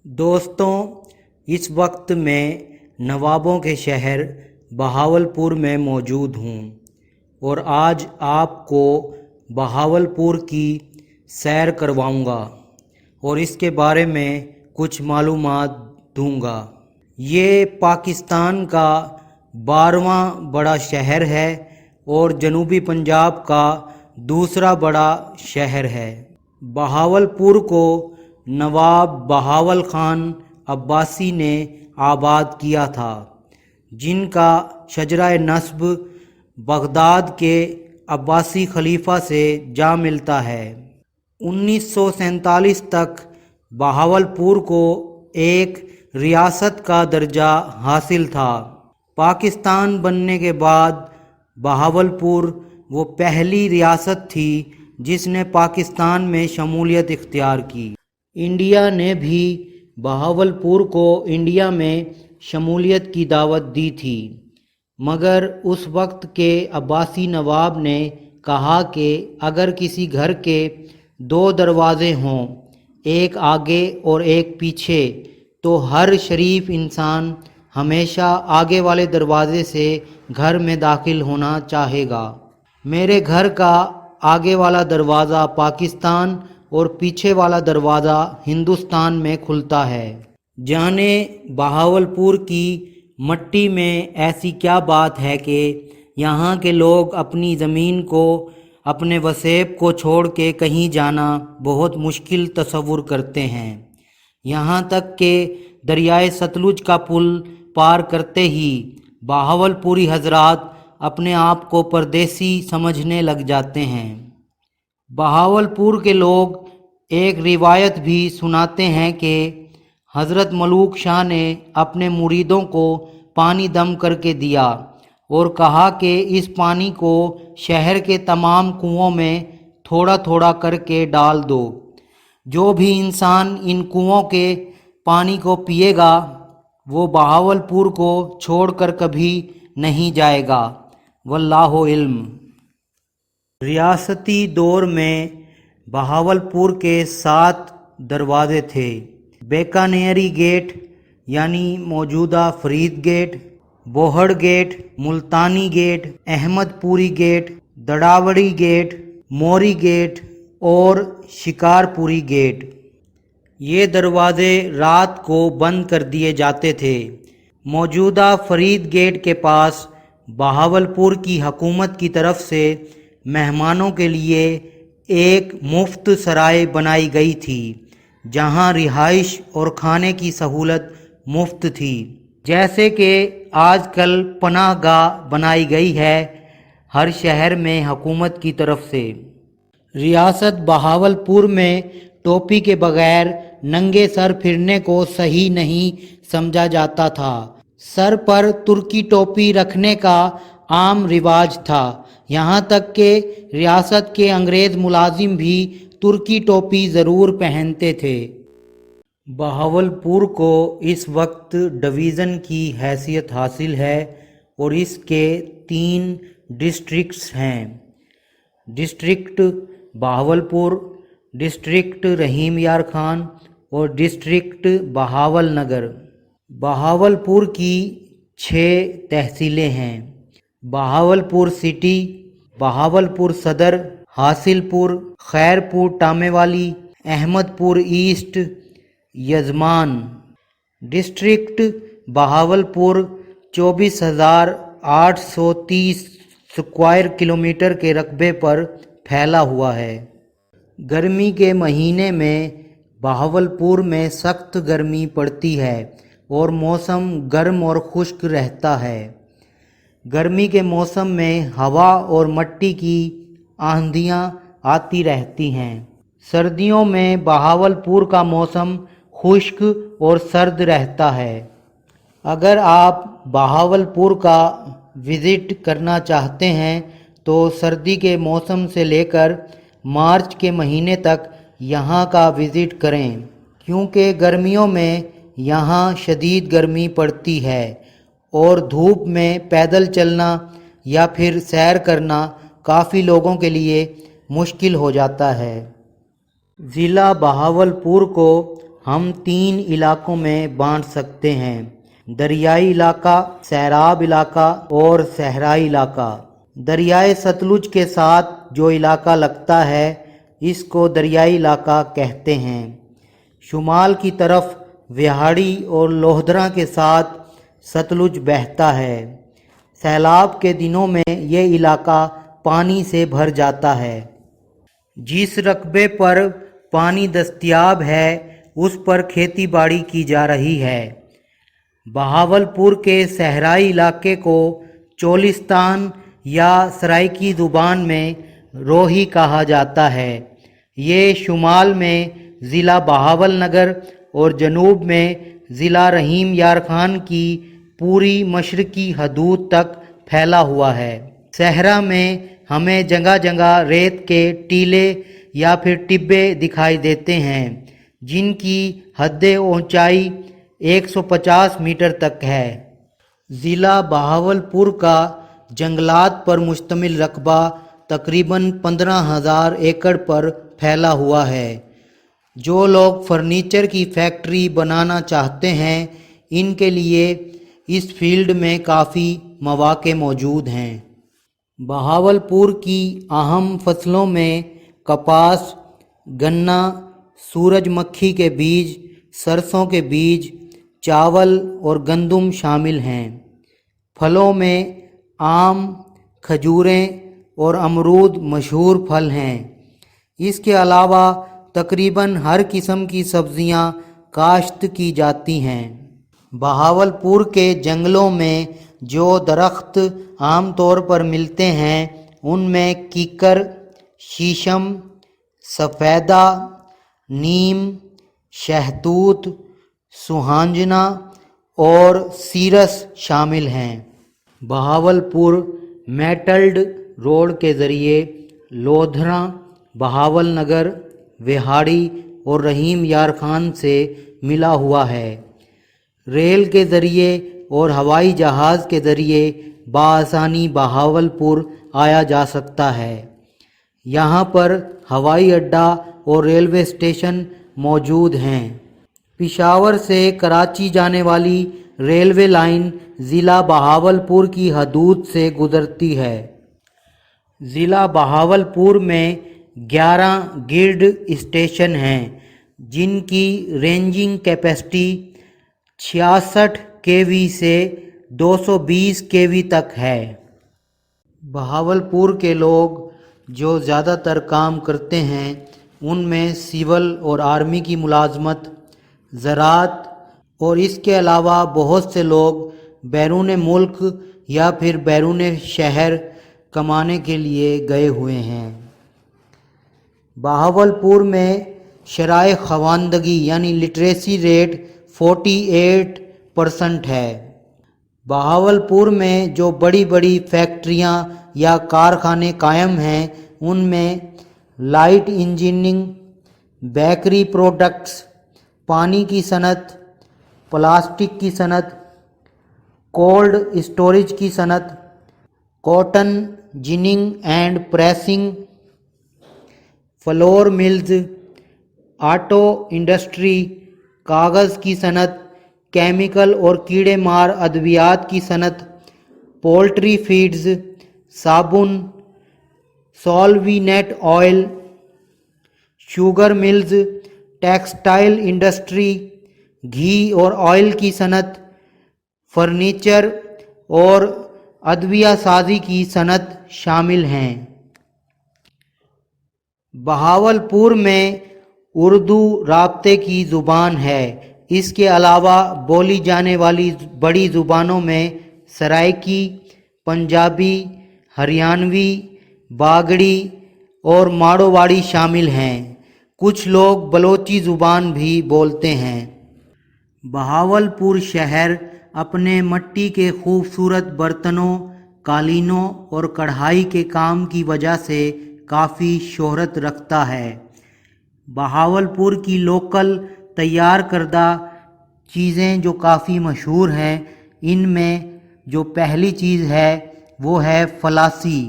دوستوں، اس وقت میں نوابوں کے شہر بہاولپور میں موجود ہوں اور آج آپ کو بہاولپور کی سیر کرواؤں گا اور اس کے بارے میں کچھ معلومات دوں گا۔ یہ پاکستان کا 12واں بڑا شہر ہے اور جنوبی پنجاب کا دوسرا بڑا شہر ہے۔ بہاولپور کو نواب بہاول خان عباسی نے آباد کیا تھا، جن کا شجرہ نسب بغداد کے عباسی خلیفہ سے جا ملتا ہے۔ 1947 تک بہاولپور کو ایک ریاست کا درجہ حاصل تھا۔ پاکستان بننے کے بعد بہاولپور وہ پہلی ریاست تھی جس نے پاکستان میں شمولیت اختیار کی۔ انڈیا نے بھی بہاولپور کو انڈیا میں شمولیت کی دعوت دی تھی، مگر اس وقت کے عباسی نواب نے کہا کہ اگر کسی گھر کے 2 دروازے ہوں، ایک آگے اور ایک پیچھے، تو ہر شریف انسان ہمیشہ آگے والے دروازے سے گھر میں داخل ہونا چاہے گا۔ میرے گھر کا آگے والا دروازہ پاکستان اور پیچھے والا دروازہ ہندوستان میں کھلتا ہے۔ جانے بہاولپور کی مٹی میں ایسی کیا بات ہے کہ یہاں کے لوگ اپنی زمین کو، اپنے وسیب کو چھوڑ کے کہیں جانا بہت مشکل تصور کرتے ہیں۔ یہاں تک کہ دریائے ستلج کا پل پار کرتے ہی بہاولپوری حضرات اپنے آپ کو پردیسی سمجھنے لگ جاتے ہیں۔ بہاولپور کے لوگ ایک روایت بھی سناتے ہیں کہ حضرت ملوک شاہ نے اپنے مریدوں کو پانی دم کر کے دیا اور کہا کہ اس پانی کو شہر کے تمام کنوؤں میں تھوڑا تھوڑا کر کے ڈال دو۔ جو بھی انسان ان کنوؤں کے پانی کو پیے گا وہ بہاولپور کو چھوڑ کر کبھی نہیں جائے گا، واللہ علم۔ ریاستی دور میں بہاولپور کے 7 دروازے تھے: بیکانیری گیٹ یعنی موجودہ Farid gate, Bohar gate, Multani gate, Ahmadpuri gate, Derawari gate, Mori gate اور شکار پوری گیٹ۔ یہ دروازے رات کو بند کر دیے جاتے تھے۔ موجودہ فرید گیٹ کے پاس بہاولپور کی حکومت کی طرف سے مہمانوں کے لیے ایک مفت سرائے بنائی گئی تھی، جہاں رہائش اور کھانے کی سہولت مفت تھی، جیسے کہ آج کل پناہ گاہ بنائی گئی ہے ہر شہر میں حکومت کی طرف سے۔ ریاست بہاولپور میں ٹوپی کے بغیر ننگے سر پھرنے کو صحیح نہیں سمجھا جاتا تھا۔ سر پر ترکی ٹوپی رکھنے کا عام رواج تھا، یہاں تک کہ ریاست کے انگریز ملازم بھی ترکی ٹوپی ضرور پہنتے تھے۔ بہاولپور کو اس وقت ڈویژن کی حیثیت حاصل ہے اور اس کے 3 ڈسٹرکٹس ہیں: ڈسٹرکٹ بہاولپور، ڈسٹرکٹ رحیم یار خان اور ڈسٹرکٹ بہاول نگر۔ بہاولپور کی 6 تحصیلیں ہیں: بہاولپور سٹی، بہاولپور صدر، حاصل پور، خیر پور ٹامے والی، Ahmadpur east, Yazman. District Bahawalpur 24,830 square kilometre کے رقبے پر پھیلا ہوا ہے۔ گرمی کے مہینے میں بہاولپور میں سخت گرمی پڑتی ہے اور موسم گرم اور خشک رہتا ہے۔ گرمی کے موسم میں ہوا اور مٹی کی آندھیاں آتی رہتی ہیں۔ سردیوں میں بہاولپور کا موسم خشک اور سرد رہتا ہے۔ اگر آپ بہاولپور کا وزٹ کرنا چاہتے ہیں تو سردی کے موسم سے لے کر مارچ کے مہینے تک یہاں کا وزٹ کریں، کیونکہ گرمیوں میں یہاں شدید گرمی پڑتی ہے اور دھوپ میں پیدل چلنا یا پھر سیر کرنا کافی لوگوں کے لیے مشکل ہو جاتا ہے۔ ضلع بہاولپور کو ہم 3 علاقوں میں بانٹ سکتے ہیں: دریائی علاقہ، سیراب علاقہ اور صحرائی علاقہ۔ دریائے ستلج کے ساتھ جو علاقہ لگتا ہے اس کو دریائی علاقہ کہتے ہیں۔ شمال کی طرف وہاڑی اور لودھرا کے ساتھ ستلج بہتا ہے۔ سیلاب کے دنوں میں یہ علاقہ پانی سے بھر جاتا ہے۔ جس رقبے پر پانی دستیاب ہے اس پر کھیتی باڑی کی جا رہی ہے۔ بہاولپور کے صحرائی علاقے کو چولستان یا سرائکی زبان میں روہی کہا جاتا ہے۔ یہ شمال میں ضلع بہاول نگر اور جنوب میں ضلع رحیم یار خان کی پوری مشرقی حدود تک پھیلا ہوا ہے۔ صحرا میں ہمیں جگہ جگہ ریت کے ٹیلے یا پھر ٹبے دکھائی دیتے ہیں جن کی حد اونچائی 150 میٹر تک ہے۔ ضلع بہاولپور کا جنگلات پر مشتمل رقبہ تقریباً 15,000 ایکڑ پر پھیلا ہوا ہے۔ جو لوگ فرنیچر کی فیکٹری بنانا چاہتے ہیں ان کے لیے اس فیلڈ میں کافی مواقع موجود ہیں۔ بہاولپور کی اہم فصلوں میں کپاس، گنا، سورج مکھی کے بیج، سرسوں کے بیج، چاول اور گندم شامل ہیں۔ پھلوں میں آم، کھجوریں اور امرود مشہور پھل ہیں۔ اس کے علاوہ تقریباً ہر قسم کی سبزیاں کاشت کی جاتی ہیں۔ بہاولپور کے جنگلوں میں جو درخت عام طور پر ملتے ہیں ان میں کیکر، شیشم، سفیدہ، نیم، شہتوت، سوہانجنا اور سیرس شامل ہیں۔ بہاولپور میٹلڈ روڈ کے ذریعے لودھرا، بہاول نگر، وہاڑی اور رحیم یار خان سے ملا ہوا ہے۔ ریل کے ذریعے اور ہوائی جہاز کے ذریعے بآسانی بہاولپور آیا جا سکتا ہے۔ یہاں پر ہوائی اڈہ اور ریلوے اسٹیشن موجود ہیں۔ پشاور سے کراچی جانے والی ریلوے لائن ضلع بہاولپور کی حدود سے گزرتی ہے۔ ضلع بہاولپور میں 11 گرڈ اسٹیشن ہیں جن کی رینجنگ کیپیسٹی 66 kV سے 220 kV تک ہے۔ بہاولپور کے لوگ جو زیادہ تر کام کرتے ہیں ان میں سول اور آرمی کی ملازمت، زراعت اور اس کے علاوہ بہت سے لوگ بیرون ملک یا پھر بیرون شہر کمانے کے لیے گئے ہوئے ہیں۔ بہاولپور میں شرح خواندگی یعنی لٹریسی ریٹ 48% ہے۔ بہاولپور میں جو بڑی بڑی فیکٹریاں یا کارخانے قائم ہیں ان میں لائٹ انجینئرنگ، بیکری پروڈکٹس، پانی کی صنعت، پلاسٹک کی صنعت، کولڈ اسٹوریج کی صنعت، cotton ginning and pressing, flour mills, auto industry, کاغذ کی صنعت، کیمیکل اور کیڑے مار ادویات کی صنعت، پولٹری فیڈز، صابن، solvent oil, sugar mills, textile industry, گھی اور آئل کی صنعت، فرنیچر اور ادویہ سازی کی صنعت شامل ہیں۔ بہاولپور میں اردو رابطے کی زبان ہے۔ اس کے علاوہ بولی جانے والی بڑی زبانوں میں سرائکی، پنجابی، ہریانوی، باگڑی اور ماڑوواڑی شامل ہیں۔ کچھ لوگ بلوچی زبان بھی بولتے ہیں۔ بہاولپور شہر اپنے مٹی کے خوبصورت برتنوں، قالینوں اور کڑھائی کے کام کی وجہ سے کافی شہرت رکھتا ہے۔ بہاولپور کی لوکل تیار کردہ چیزیں جو کافی مشہور ہیں ان میں جو پہلی چیز ہے وہ ہے فلاسی۔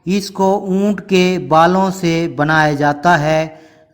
اس کو اونٹ کے بالوں سے بنایا جاتا ہے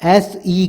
SE